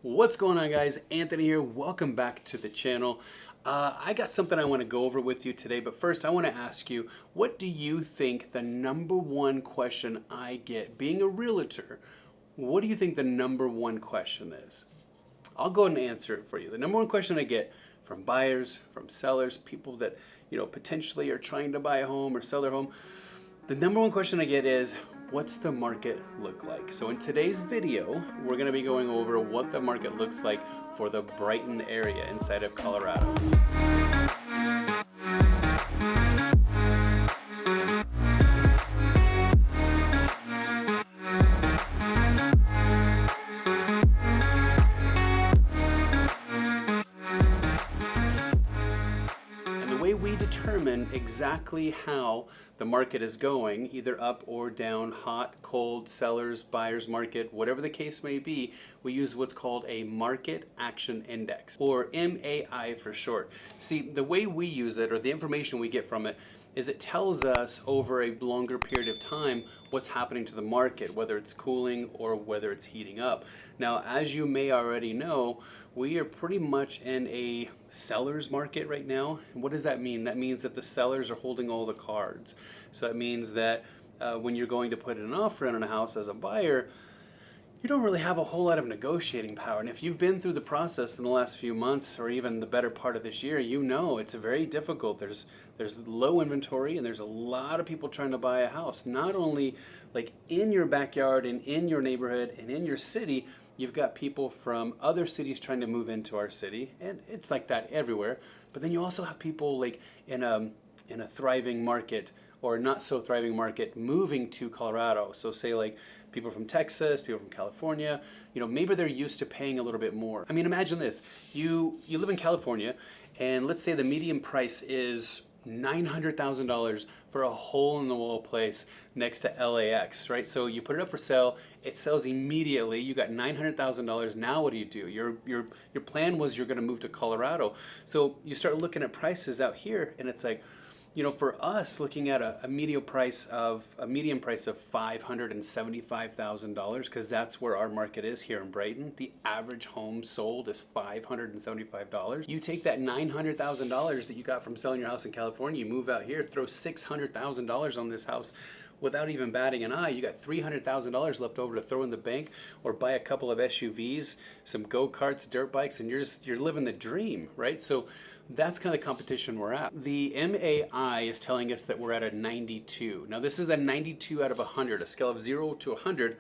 What's going on, guys? Anthony here. Welcome back to the channel. I got something I want to go over with you today, but first I want to ask you, what do you think the number one question I get being a realtor? What do you think the number one question is? I'll go ahead and answer it for you. The number one question I get from buyers, from sellers, people that potentially are trying to buy a home or sell their home, the number one question I get is, what's the market look like? So in today's video, we're going to be going over what the market looks like for the Brighton area inside of Colorado. We determine exactly how the market is going, either up or down, hot, cold, sellers, buyers market, whatever the case may be. We use what's called a market action index, or MAI for short. See, the way we use it, or the information we get from it, is it tells us over a longer period of time what's happening to the market, whether it's cooling or whether it's heating up. Now, as you may already know, we are pretty much in a seller's market right now. And what does that mean? That means that the sellers are holding all the cards. So that means that when you're going to put an offer on a house as a buyer, you don't really have a whole lot of negotiating power. And if you've been through the process in the last few months or even the better part of this year, you know it's very difficult. There's low inventory and there's a lot of people trying to buy a house. Not only like in your backyard and in your neighborhood and in your city, you've got people from other cities trying to move into our city, and it's like that everywhere. But then you also have people like in a thriving market or not so thriving market moving to Colorado. So say like people from Texas, people from California, maybe they're used to paying a little bit more. I mean, imagine this. You live in California, and let's say the median price is $900,000 for a hole-in-the-wall place next to LAX, right? So you put it up for sale, it sells immediately, you got $900,000. Now what do? Your plan was you're gonna move to Colorado. So you start looking at prices out here, and it's like, for us, looking at a median price of $575,000, because that's where our market is here in Brighton. The average home sold is $575. You take that $900,000 that you got from selling your house in California, you move out here, throw $600,000 on this house without even batting an eye. You got $300,000 left over to throw in the bank or buy a couple of SUVs, some go-karts, dirt bikes, and you're living the dream, right? So that's kind of the competition we're at. The MAI is telling us that we're at a 92. Now this is a 92 out of 100, a scale of 0 to 100.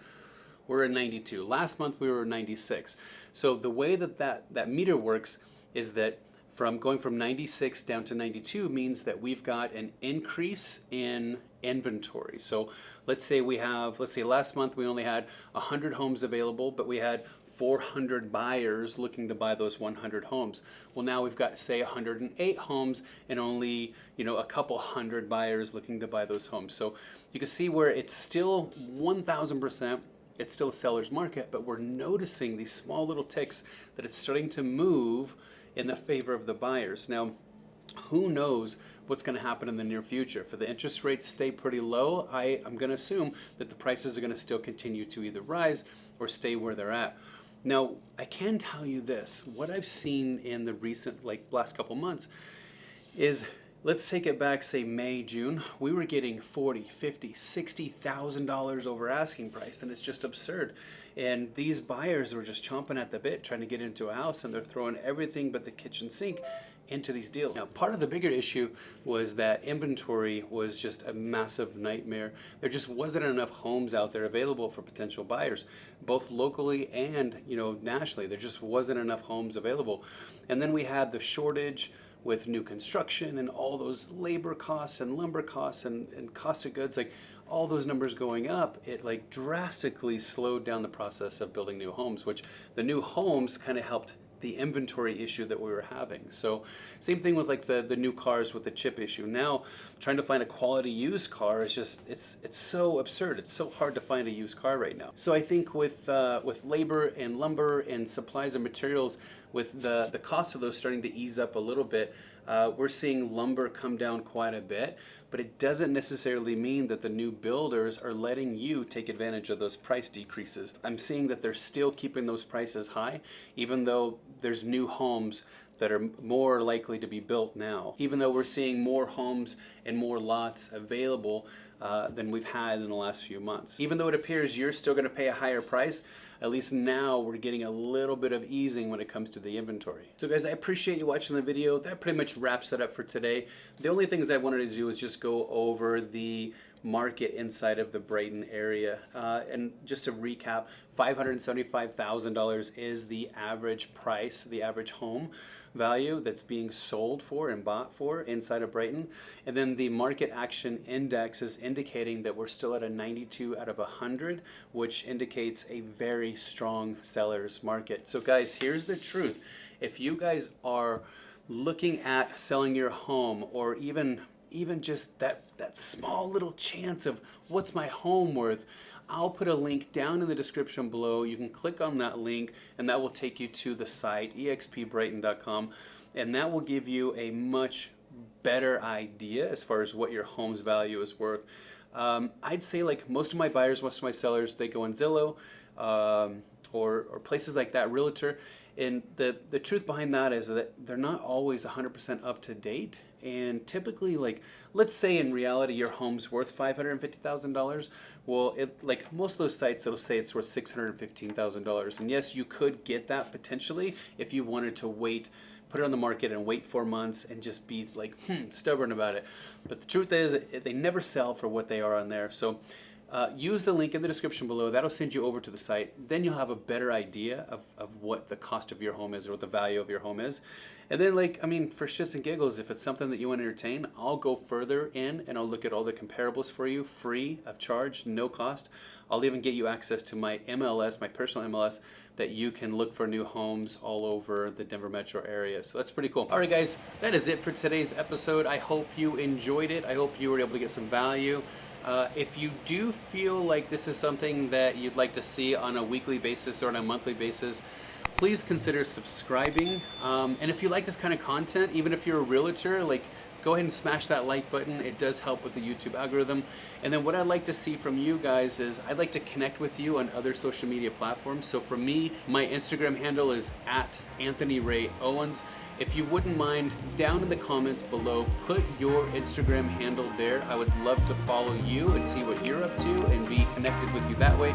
We're at 92. Last month we were 96. So the way that meter works is that going from 96 down to 92 means that we've got an increase in inventory. So let's say last month we only had 100 homes available, but we had 400 buyers looking to buy those 100 homes. Well, now we've got, say, 108 homes and only, a couple hundred buyers looking to buy those homes. So you can see where it's still 1,000%, it's still a seller's market, but we're noticing these small little ticks that it's starting to move in the favor of the buyers. Now, who knows what's going to happen in the near future? If the interest rates stay pretty low, I'm going to assume that the prices are going to still continue to either rise or stay where they're at. Now, I can tell you this, what I've seen in the recent, last couple months is, let's take it back, say May, June, we were getting $40,000, $50,000, $60,000 over asking price, and it's just absurd. And these buyers were just chomping at the bit trying to get into a house, and they're throwing everything but the kitchen sink into these deals. Now, part of the bigger issue was that inventory was just a massive nightmare. There just wasn't enough homes out there available for potential buyers, both locally and nationally. There just wasn't enough homes available. And then we had the shortage with new construction and all those labor costs and lumber costs and cost of goods, all those numbers going up, it drastically slowed down the process of building new homes, which the new homes kind of helped the inventory issue that we were having. So same thing with the new cars with the chip issue. Now trying to find a quality used car is just, it's so absurd. It's so hard to find a used car right now. So I think with labor and lumber and supplies and materials, with the cost of those starting to ease up a little bit, We're seeing lumber come down quite a bit, but it doesn't necessarily mean that the new builders are letting you take advantage of those price decreases. I'm seeing that they're still keeping those prices high, even though there's new homes that are more likely to be built now. Even though we're seeing more homes and more lots available than we've had in the last few months. Even though it appears you're still gonna pay a higher price, at least now we're getting a little bit of easing when it comes to the inventory. So guys, I appreciate you watching the video. That pretty much wraps it up for today. The only things I wanted to do is just go over the market inside of the Brighton area. And just to recap, $575,000 is the average price, the average home value that's being sold for and bought for inside of Brighton. And then the market action index is indicating that we're still at a 92 out of 100, which indicates a very strong seller's market. So guys, here's the truth. If you guys are looking at selling your home, or even just that small little chance of what's my home worth, I'll put a link down in the description below. You can click on that link and that will take you to the site, expbrighton.com, and that will give you a much better idea as far as what your home's value is worth. I'd say like most of my buyers, most of my sellers, they go on Zillow or places like that, Realtor. And the truth behind that is that they're not always 100% up to date. And typically, like, let's say in reality your home's worth $550,000. Well, like most of those sites, it'll say it's worth $615,000. And yes, you could get that potentially if you wanted to wait, put it on the market and wait 4 months and just be like stubborn about it. But the truth is, they never sell for what they are on there. So use the link in the description below. That'll send you over to the site. Then you'll have a better idea of what the cost of your home is or what the value of your home is. And then, like, I mean, for shits and giggles, if it's something that you want to entertain, I'll go further in and I'll look at all the comparables for you, free of charge, no cost. I'll even get you access to my MLS, my personal MLS, that you can look for new homes all over the Denver metro area. So that's pretty cool. All right, guys, that is it for today's episode. I hope you enjoyed it. I hope you were able to get some value. If you do feel like this is something that you'd like to see on a weekly basis or on a monthly basis, please consider subscribing. And if you like this kind of content, even if you're a realtor, like, go ahead and smash that like button. It does help with the YouTube algorithm. And then what I'd like to see from you guys is I'd like to connect with you on other social media platforms. So for me, my Instagram handle is @AnthonyRayOwens. If you wouldn't mind, down in the comments below, put your Instagram handle there. I would love to follow you and see what you're up to and be connected with you that way.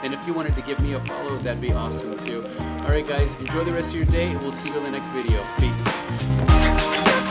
And if you wanted to give me a follow, that'd be awesome too. All right, guys, enjoy the rest of your day, and we'll see you in the next video. Peace.